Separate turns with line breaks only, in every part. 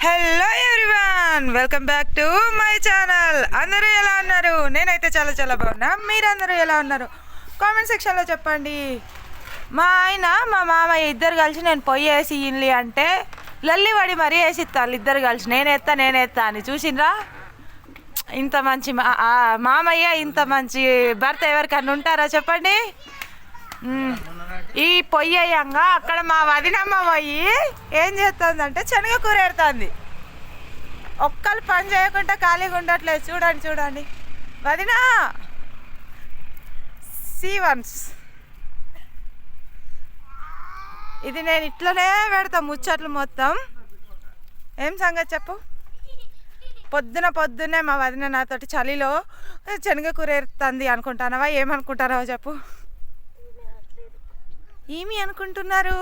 Hello everyone, welcome back to my channel. అందరూ ఎలా ఉన్నారు? నేనైతే చాలా చాలా బాగున్నా. మీరందరూ ఎలా ఉన్నారు? కామెంట్ సెక్షన్లో చెప్పండి. మా ఆయన మా మామయ్య ఇద్దరు కలిసి నేను పొయ్యి వేసి ఇల్లి అంటే లల్లివాడి మరీ వేసి ఇస్తాను. ఇద్దరు కలిసి నేనేస్తా అని చూసిండ్రా. ఇంత మంచి మామయ్య, ఇంత మంచి భర్త ఎవరికన్నా ఉంటారా చెప్పండి. ఈ పొయ్యి అయ్యంగా అక్కడ మా వదినమ్మ పోయి ఏం చేస్తుందంటే శనగ కూర ఏరుతుంది. ఒక్కరు పని చేయకుండా ఖాళీగా ఉండట్లేదు. చూడండి వదినా సీవన్స్. ఇది నేను ఇట్లనే పెడతా ముచ్చట్లు మొత్తం. ఏం సంగతి చెప్పు. పొద్దున్నే మా వదిన నాతోటి చలిలో శనగ కూర ఏరుతుంది అనుకుంటానవా? ఏమనుకుంటానవా చెప్పు. ఏమి అనుకుంటున్నారు?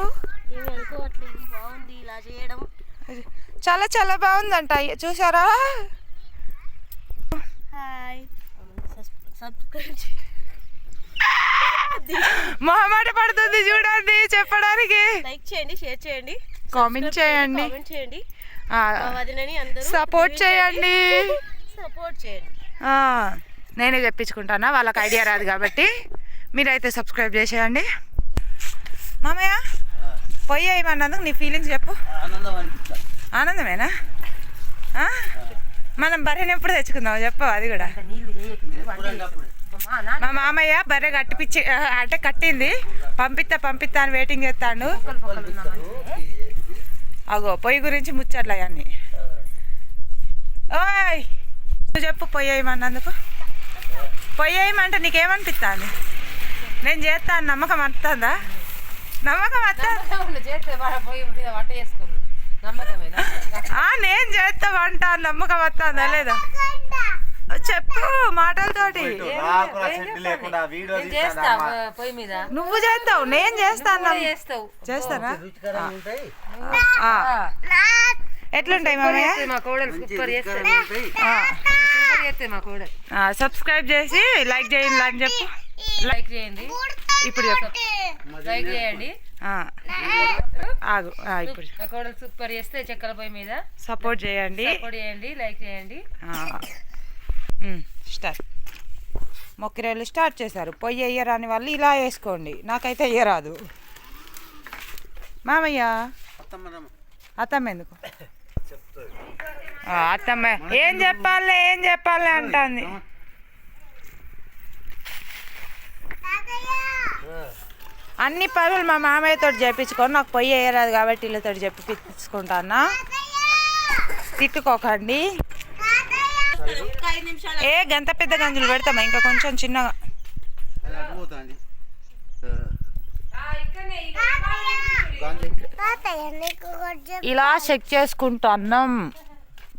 చాలా చాలా బాగుందంట. చూసారా? మొహమాట పడుతుంది చూడండి చెప్పడానికి.
లైక్ చేయండి, షేర్ చేయండి,
కామెంట్ చేయండి, సపోర్ట్ చేయండి. నేనే చెప్పించుకుంటానా, వాళ్ళకి ఐడియా రాదు కాబట్టి. మీరైతే సబ్స్క్రైబ్ చేసేయండి. మామయ్య పొయ్యి వేయమన్నందుకు నీ ఫీలింగ్స్ చెప్పు. ఆనందమేనా? మనం బర్రెని ఎప్పుడు తెచ్చుకుందాం చెప్పు. అది కూడా మా మామయ్య బర్రె కట్టింది. పంపిస్తా అని వెయిటింగ్ చేస్తాడు. అగో పొయ్యి గురించి ముచ్చట్లు అవన్నీ. ఓయ్ నువ్వు చెప్పు పొయ్యి వేయమన్నందుకు. పొయ్యి వేయమంటే నీకేమనిపిస్తుంది? నేను చేస్తాను నమ్మకం వస్తుందా? నమ్మకం నేను చేస్తా వంట నమ్మకం వస్తుందా లేదా చెప్పు మాటలతోటి. నువ్వు చేస్తావు, నేను చేస్తాను. చేస్తానా? ఎట్లుంటాయి మామయ్య? సబ్స్క్రైబ్ చేసి లైక్ చేయండి అని చెప్పు.
లైక్ చేయండి.
ఇప్పుడు చెప్పు.
లైక్ చేయండి.
ఆగు. ఇప్పుడు
కోడలు సూపర్ చేస్తే చెక్కల పొయ్యి మీద
సపోర్ట్ చేయండి,
లైక్ చేయండి.
స్టార్ట్. మొక్కిరేళ్ళు స్టార్ట్ చేశారు. పొయ్యి వేయరాని వాళ్ళు ఇలా వేసుకోండి. నాకైతే వేయరాదు. మామయ్య అత్తమ్మ ఎందుకు? అత్తమ్మ ఏం చెప్పాలి అంటుంది. అన్ని పనులు మా మామయ్యతో చేయించుకొని నాకు పొయ్యి వేయరాదు కాబట్టి వీళ్ళతో చెప్పించుకుంటానా. తిట్టుకోకండి. గంత పెద్ద గంజులు పెడతామా? ఇంకా కొంచెం చిన్నగా. ఇలా చెక్ చేసుకుంటున్నాం.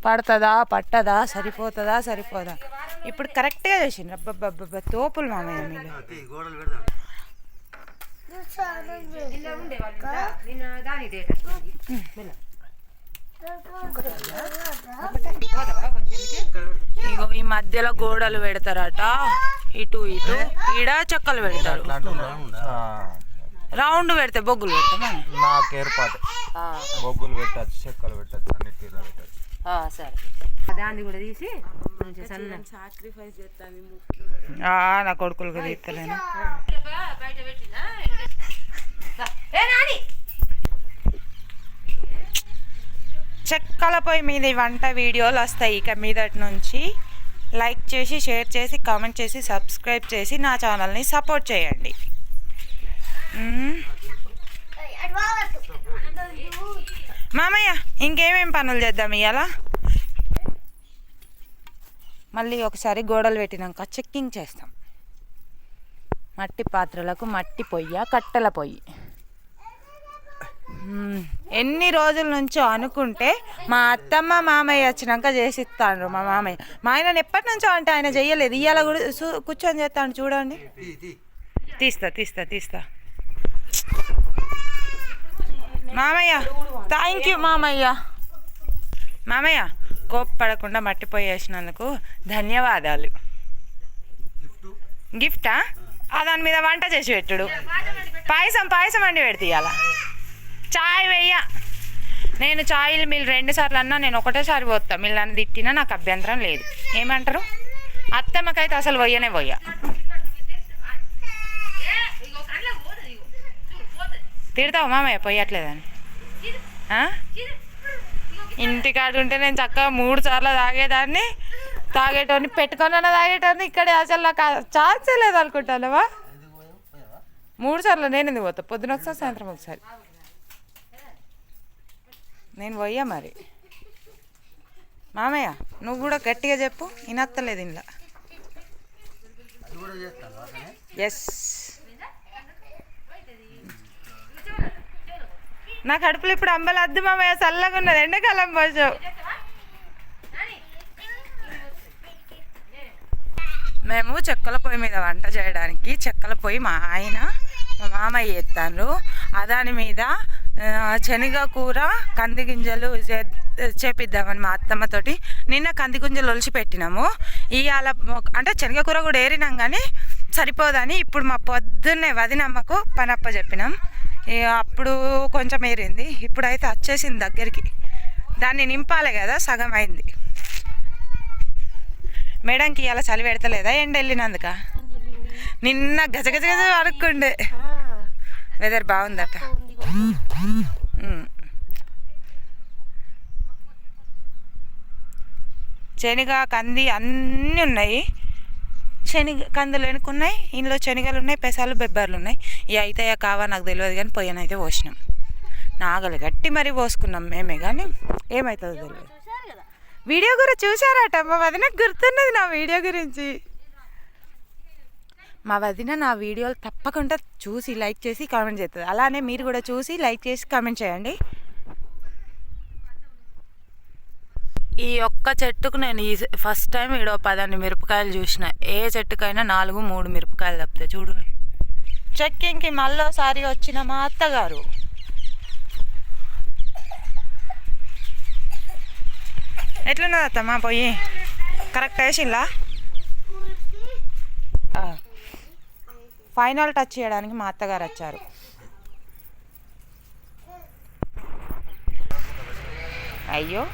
పడుతుందా పట్టదా, సరిపోదా. ఇప్పుడు కరెక్ట్గా చేసిండ్రు. అబ్బబ్బబ్బ తోపులు మామయ్య మీరు. ఇగో ఈ మధ్యలో గోడలు పెడతారట. ఇటు ఈడ చెక్కలు పెడతారు. రౌండ్ పెడితే బొగ్గులు పెడతామా?
నాకు ఏర్పాటు. బొగ్గులు పెట్టచ్చు, చెక్కలు పెట్టచ్చు, అన్ని తీర్లు పెట్టచ్చు.
సరే, దాన్ని కూడా తీసి సాక్రిఫైస్ చేస్తాను.
నా కొడుకులకు తీస్తలేను. చెక్కల పొయ్యి మీద వంట వీడియోలు వస్తాయి ఇక మీదటి నుంచి. లైక్ చేసి, షేర్ చేసి, కామెంట్ చేసి, సబ్స్క్రైబ్ చేసి నా ఛానల్ని సపోర్ట్ చేయండి. మామయ్య ఇంకేమేం పనులు చేద్దాం ఇవాళ? మళ్ళీ ఒకసారి గోడలు పెట్టినాక చెక్కింగ్ చేస్తాం. మట్టి పాత్రలకు మట్టి పొయ్య, కట్టెల పొయ్యి. ఎన్ని రోజుల నుంచో అనుకుంటే మా అత్తమ్మ మామయ్య వచ్చినాక చేసిస్తాను. మా మామయ్య మా ఆయన ఎప్పటి నుంచో అంటే ఆయన చెయ్యలేదు. ఇవాళ కూడా కూర్చొని చేస్తాను. చూడండి. తీస్తా మామయ్య. థ్యాంక్ యూ మామయ్య కోప్పడకుండా మట్టి పొయ్యి వేసినందుకు ధన్యవాదాలు. గిఫ్టా? దాని మీద వంట చేసి పెట్టుడు. పాయసం వండి పెడితే ఇవాళ చాయ్ వెయ్య. నేను చాయిలు మీరు 2 సార్లు అన్నా నేను ఒకటేసారి పోతా, మీరు నన్ను తిట్టినా నాకు అభ్యంతరం లేదు. ఏమంటారు? అత్తమ్మకైతే అసలు పోయనే పోయా. తిడతావు మామయ్య పోయట్లేదని? ఇంటికాడ ఉంటే నేను చక్కగా 3 సార్లు తాగేదాన్ని, తాగేటోని పెట్టుకొని తాగేటోని. ఇక్కడ అసలు నాకు ఛాన్సే లేదు అనుకుంటానవా? 3 సార్లు నేను ఎందుకు పోతా? పొద్దున ఒకసారి, సాయంత్రం ఒకసారి. నేను పోయా మరి. మామయ్య నువ్వు కూడా గట్టిగా చెప్పు, వినత్తలేదు ఇంట్లో. ఎస్, నా కడుపులో ఇప్పుడు అంబలు అద్దు మామయ్య, చల్లగా ఉన్నది, ఎండాకాలం పోసావు. మేము చెక్కల పొయ్యి మీద వంట చేయడానికి చెక్కల పొయ్యి మా ఆయన మా మామయ్య ఎత్తాను. దాని మీద శనగ కూర కంది గింజలు చేపిద్దామని మా అత్తమ్మతోటి నిన్న కంది గింజలు ఒలిచి పెట్టినాము. ఇవాళ అంటే శనగ కూర కూడా ఏరినాం కానీ సరిపోదని ఇప్పుడు మా పొద్దున్నే వదినమ్మకు పనప్ప చెప్పినాం. అప్పుడు కొంచెం ఏరింది, ఇప్పుడైతే వచ్చేసింది దగ్గరికి. దాన్ని నింపాలి కదా, సగం అయింది. మేడంకి ఇవాళ చలి పెడతలేదా ఎండ వెళ్ళినందుక? నిన్న గజగజ గజ వరకుండే వెదర్ బాగుందట. శనగ కంది అన్నీ ఉన్నాయి. కందులు ఎనుకున్నాయి, ఇందులో శనగలు ఉన్నాయి, పెసాలు బెబ్బర్లు ఉన్నాయి. ఇవి అయితే కావా నాకు తెలియదు కానీ పొయ్యనైతే పోసినాం. నాగలు గట్టి మరీ పోసుకున్నాం మేమే, కానీ ఏమవుతుందో తెలియదు. వీడియో కూడా చూసారట మా వదిన, గుర్తున్నది నా వీడియో గురించి. మా వదిన నా వీడియోలు తప్పకుండా చూసి లైక్ చేసి కామెంట్ చేస్తుంది. అలానే మీరు కూడా చూసి లైక్ చేసి కామెంట్ చేయండి. ఈ ఒక్క చెట్టుకు నేను ఈ ఫస్ట్ టైం 10 మిరపకాయలు చూసిన. ఏ చెట్టుకైనా 4-3 మిరపకాయలు తప్పితే. చూడు, చెక్కింగ్కి మళ్ళోసారి వచ్చిన మా అత్తగారు. ఎట్లున్నది అత్తమ్మా పొయ్యి? కరెక్ట్ వేసిల్లా? ఫైనల్ టచ్ చేయడానికి మా అత్తగారు వచ్చారు. అయ్యో,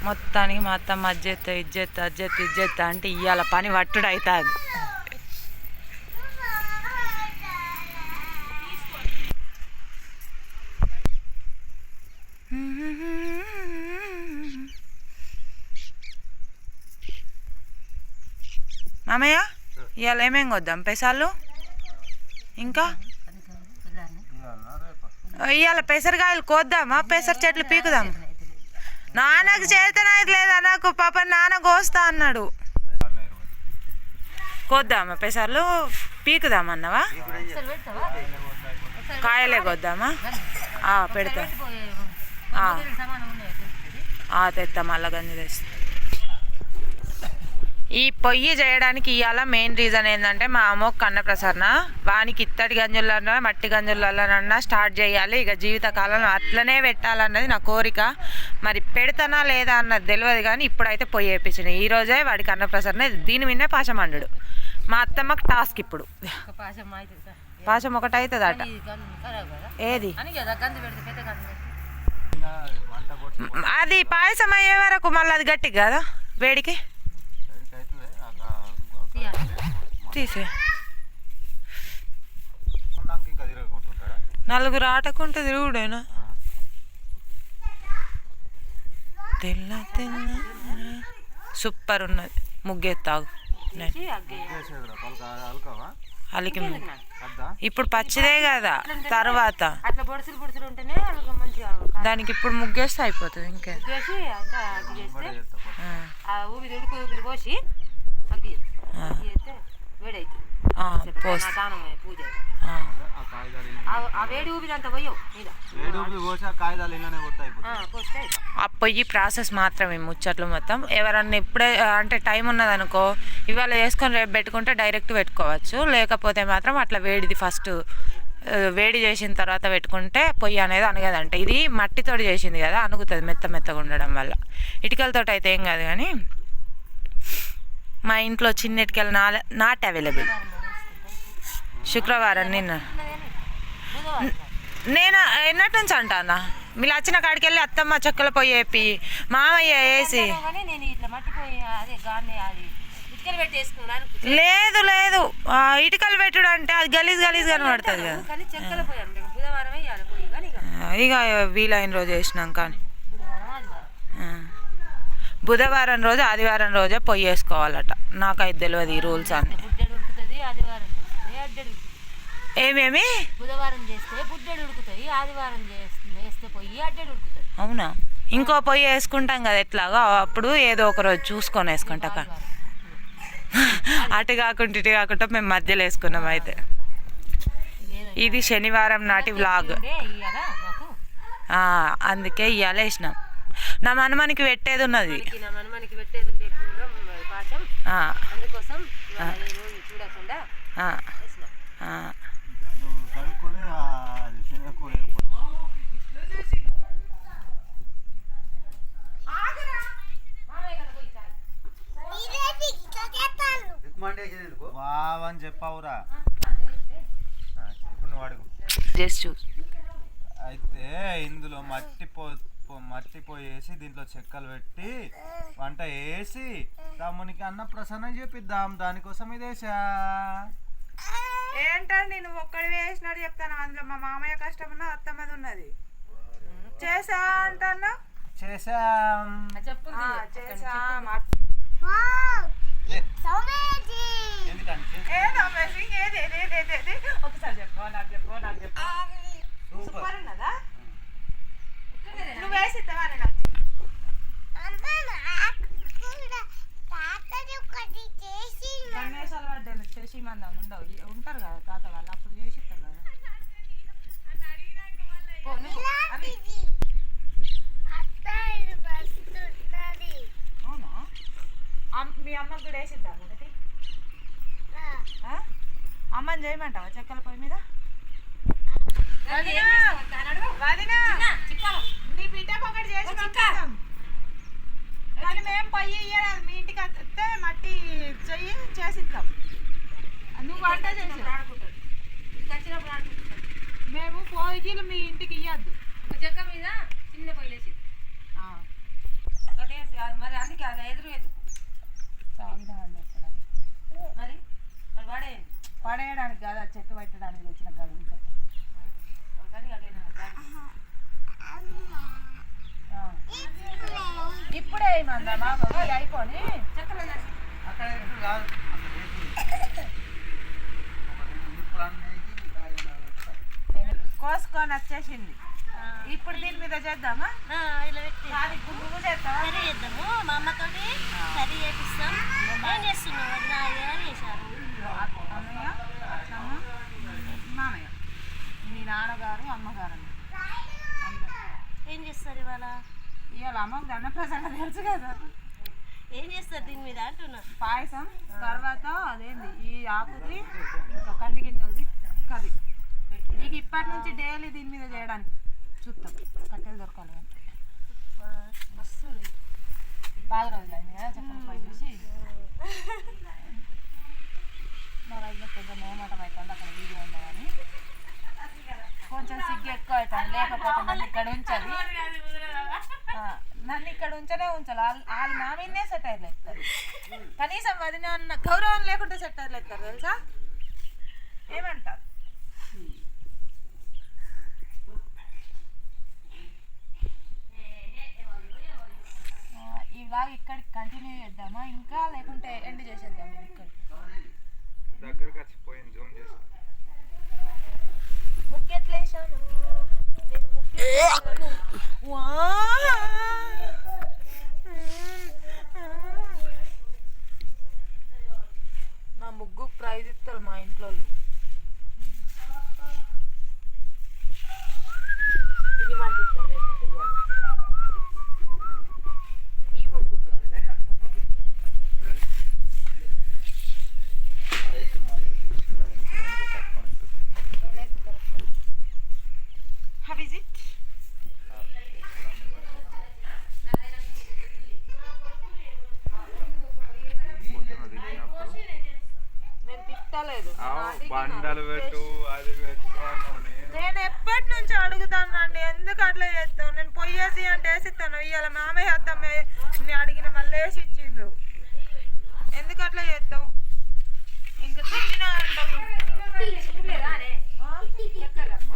మొత్తానికి మా అత్తమ్మ ఇజ్జెత్త అంటే ఇవాళ పని వట్టుడు అవుతుంది. మామయ్య ఇవాళ ఏమేం కొద్దాం? పెసాలు ఇంకా ఇవాళ పెసరకాయలు కోద్దామా? పెసర చెట్లు పీకుదాం. నాన్నకు చేతనైతే లేదా నాకు, పాప నాన్న కోస్తా అన్నాడు. కోద్దామా పెసర్లు? పీకుదామన్నావా? కాయలే కొద్దామా? పెడతా, తెస్తా, మళ్ళా గంజి తెస్తా. ఈ పొయ్యి చేయడానికి ఇవాళ మెయిన్ రీజన్ ఏంటంటే మా అమ్మకు అన్నప్రసరణ. వానికి ఇత్తడి గంజులన్నా మట్టి గంజులన్నా స్టార్ట్ చేయాలి. ఇక జీవితకాలంలో అట్లనే పెట్టాలన్నది నా కోరిక. మరి పెడతానా లేదా అన్నది తెలియదు కానీ ఇప్పుడైతే పొయ్యి వేయించిన. ఈరోజే వాడికి అన్నప్రసరణ. దీని మీదే పాశమండు. మా అత్తమ్మకు టాస్క్ ఇప్పుడు. పాశం ఒకటి అవుతుందట. ఏది అది పాయసం అయ్యే వరకు మళ్ళీ అది గట్టి కదా వేడికి తీసే. 4 ఆటకుంటే తిరుగుడేనా? తెల్ల సూపర్ ఉన్నది. ముగ్గెత్తాగు అలికి. ఇప్పుడు పచ్చిదే కదా, తర్వాత దానికి ఇప్పుడు ముగ్గేస్తే అయిపోతుంది. ఇంకా ఆ పొయ్యి ప్రాసెస్ మాత్రమే, ముచ్చట్లు మొత్తం. ఎవరన్నా ఇప్పుడే అంటే టైం ఉన్నదనుకో ఇవాళ వేసుకొని రేపు పెట్టుకుంటే డైరెక్ట్ పెట్టుకోవచ్చు. లేకపోతే మాత్రం అట్లా వేడిది ఫస్ట్ వేడి చేసిన తర్వాత పెట్టుకుంటే పొయ్యి అనేది అనగదంట. ఇది మట్టితోటి చేసింది కదా, అనుగుతుంది మెత్తగా ఉండడం వల్ల. ఇటుకలతో అయితే ఏం కాదు, కానీ మా ఇంట్లో చిన్న ఇటుకలు నాట్ అవైలబుల్. శుక్రవారం నిన్న
బుధవారం
నేను ఎన్నటి నుంచి అంటానా మీరు వచ్చిన కాడికి వెళ్ళి అత్తమ్మ చెక్కల పొయ్యి వేపి మామయ్య వేసి
కానీ నేను ఇట్లా మట్టిపోయి అదే గాన్ని అది ఇటుకలు పెట్టి వేసుకున్నాను
లేదు లేదు ఇటుకలు పెట్టుడు అంటే అది గలీజ్ గలీజ్ కనబడుతుంది కదా
కానీ చెక్కలు పోయాను బుధవారం వేయాలి పోయి కానీ
ఇక వీలైన రోజు వేసినాం కానీ
బుధవారం ఆదివారం
బుధవారం రోజు ఆదివారం రోజే పొయ్యి వేసుకోవాలట నాకైతే తెలియదు ఈ రూల్స్ అన్ని
బుడ్డెడు ఉడుకుతుంది ఆదివారం చేస్తే అడ్డెడు
ఏమేమి
బుధవారం చేస్తే బుడ్డెడు ఉడుకుతాయి ఆదివారం వేస్తే పోయి అడ్డెడు ఉడుకుతుంది
అవునా ఇంకో పొయ్యి వేసుకుంటాం కదా ఎట్లాగో అప్పుడు ఏదో ఒక రోజు చూసుకొని వేసుకుంటా అటు కాకుండా ఇటు కాకుండా మేము మధ్యలో వేసుకున్నాం అయితే ఇది శనివారం నాటి వ్లాగ్ అందుకే ఇవాళ వేసినాం నా మనమనికి పెట్టేది ఉన్నది
మనకి పెట్టేది ఉండే పాఠం అందుకోసం చూడకుండా
వావని చెప్పావురా ఇప్పుడు నువ్వు అడుగు
జస్ట్ చూసి
అయితే ఇందులో మట్టి పోయేసి దీంట్లో చెక్కలు పెట్టి వంట వేసి తమ్మునికి అన్న ప్రసన్నం చేపిద్దాం దానికోసం ఇది వేసా
ఏంటండి నువ్వు ఒక్కడి వేసినట్టు చెప్తాను అందులో మా మామయ్య కష్టం ఉన్నది అత్తమ్మది ఉన్నది చేసా అంటన్నా
చేసాం
ఒకసారి చెప్పు నాకు చెప్పు సూపర్ ఉన్నదా నువ్వు వేసిద్దామా గణేశాలు పడ్డాను చేసి మందం ఉండవు ఉంటారు కదా తాత వాళ్ళు అప్పుడు చేసి ఇస్తారు కదా అవునా మీ అమ్మకి కూడా వేసిద్దాం ఒకటి అమ్మని చేయమంటావా చెక్కల పొయ్యి మీద నీ బిడ్డకు ఒకటి చేసి పంపిస్తాం కానీ మేము పొయ్యి ఇయ్యాలి మీ ఇంటికి వస్తే మట్టి చెయ్యి చేసిస్తాం నువ్వు వంట చేసి మేము పొయ్యిలు మీ ఇంటికి ఇయ్యద్దు
ఒక చెక్క మీద చిన్న పొయ్యి వేసి మరి అందుకే అది ఎదురు మరి అది పడేయండి
పడేయడానికి కాదు ఆ చెట్టు పెట్టడానికి వచ్చిన కాదు ఉంటాయి ఇప్పుడే ఏమన్నా బాబు అయిపోయి కోసుకొని వచ్చేసింది ఇప్పుడు దీని మీద చేద్దామా
ఇలా పెట్టి
నువ్వు చేస్తావా
కర్రీ చేద్దాము మా అమ్మతోటి కర్రీ చేపిస్తాం ఏం చేస్తున్నావు అది నా ఏం చేశారు
అన్నయ్య అత్తమ్మ మామయ్య మీ నాన్నగారు అమ్మగారు
ఏం చేస్తారు ఇవాళ
ఇవాళ అమ్మకు అన్నప్రసన్న తెలుసు కదా
ఏం చేస్తారు దీని మీద అంటున్నా
పాయసం తర్వాత అదేంది ఈ ఆకుది ఇంకా కంది గింజలది కర్రీ ఇక ఇప్పటి నుంచి డైలీ దీని మీద చేయడానికి చూస్తాం కట్టెలు దొరకాలి అంటే వస్తుంది బాగా రోజులు అయింది కదా చెప్పండి పై చూసి మా వైద్యులు కొంచెం మేమటం అవుతుంది అక్కడ వీడియో ఉండదని కొంచెం సిగ్గు ఎక్కువ అవుతుంది లేకపోతే నన్ను ఇక్కడ ఉంచాలి నన్ను ఇక్కడ ఉంచనే ఉంచాలి వాళ్ళు నా మీదే సెటైర్లు ఎత్తారు కనీసం వదిన అన్న గౌరవం లేకుండా సెటైర్లు ఎత్తారు తెలుసా ఏమంటారు ఈ వ్లాగ్ ఇక్కడికి కంటిన్యూ చేద్దామా ఇంకా లేకుంటే ఎండ్ చేసేద్దాం ఇది ఇక్కడ
దగ్గరకు వచ్చిపోయింది జూమ్ చేసి
ముగ్గెట్లేసాను నా ముగ్గు ప్రైజ్ ఇస్తారు మా ఇంట్లో ఇది మంట ఇస్తారు లేకుంటే ఈ ముగ్గు How is it?
బండలు పెట్టు అది పెట్టు అన్నావు.
నేను ఎప్పటి నుంచి అడుగుతానండి, ఎందుకు అట్లా చేస్తావు? నేను పొయ్యేసి అంటే వేసిస్తాను. ఇవాళ మామయ్య అత్తమ్మ నేను అడిగిన మళ్ళీ వేసి ఇచ్చిండ్రు. ఎందుకు అట్లా చేస్తావు? ఇంకా తెచ్చిన అంటావు.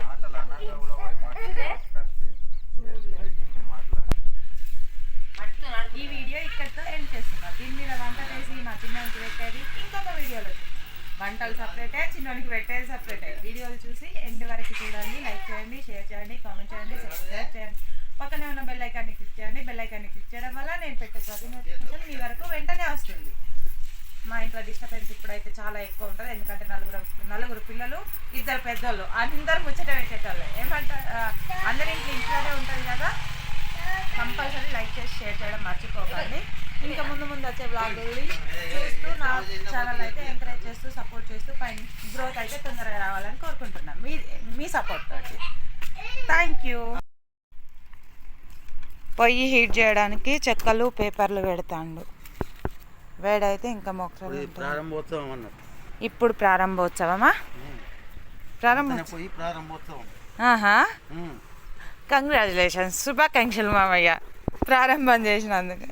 మాటలు అనగా కూడా పోయి మాట్లాడి
ఈ వీడియో ఇక్కడితో ఎండ్ చేస్తున్నా. దీని మీద వంట చేసి మా చిన్నకి పెట్టేది ఇంకొక వీడియోలో వంటలు సపరేటే, చిన్నోనికి పెట్టేది సపరేటే. వీడియోలు చూసి ఎండ్ వరకు చూడండి. లైక్ చేయండి, షేర్ చేయండి, కామెంట్ చేయండి, సబ్స్క్రైబ్ చేయండి. పక్కనే ఉన్న బెల్ ఐకాన్ని క్లిక్ చేయండి. బెల్ ఐకాన్ని క్లిక్ చేయడం వల్ల నేను పెట్టే ప్రతి నోటిఫికేషన్ మీ వరకు వెంటనే వస్తుంది. మా ఇంట్లో డిస్టర్బెన్స్ ఇప్పుడైతే చాలా ఎక్కువ ఉంటుంది. ఎందుకంటే నలుగురు పిల్లలు, 2 పెద్దోళ్ళు, అందరు ముచ్చట పెట్టేటోళ్ళు. ఏమంటారు, అందరి ఇంట్లోనే ఉంటుంది కదా. కంపల్సరీ లైక్ చేసి షేర్ చేయడం మర్చిపోకండి. ఇంకా ముందు వచ్చే వ్లాగుల్ని చూస్తూ నా ఛానల్ అయితే ఎంకరేజ్ చేస్తూ సపోర్ట్ చేస్తూ పైన గ్రోత్ అయితే తొందరగా రావాలని కోరుకుంటున్నాను. మీ సపోర్ట్ తోటి. Thank you. పొయ్యి హీట్ చేయడానికి చెక్కలు పేపర్లు పెడతాండు. వేడైతే ఇంకా మొక్కలు
ప్రారంభోత్సవం అన్నట్టు.
ఇప్పుడు ప్రారంభోత్సవమా?
ప్రారంభోత్సవం.
ఆహా, కంగ్రాచులేషన్స్, శుభాకాంక్షలు మామయ్య ప్రారంభం చేసినందుకు.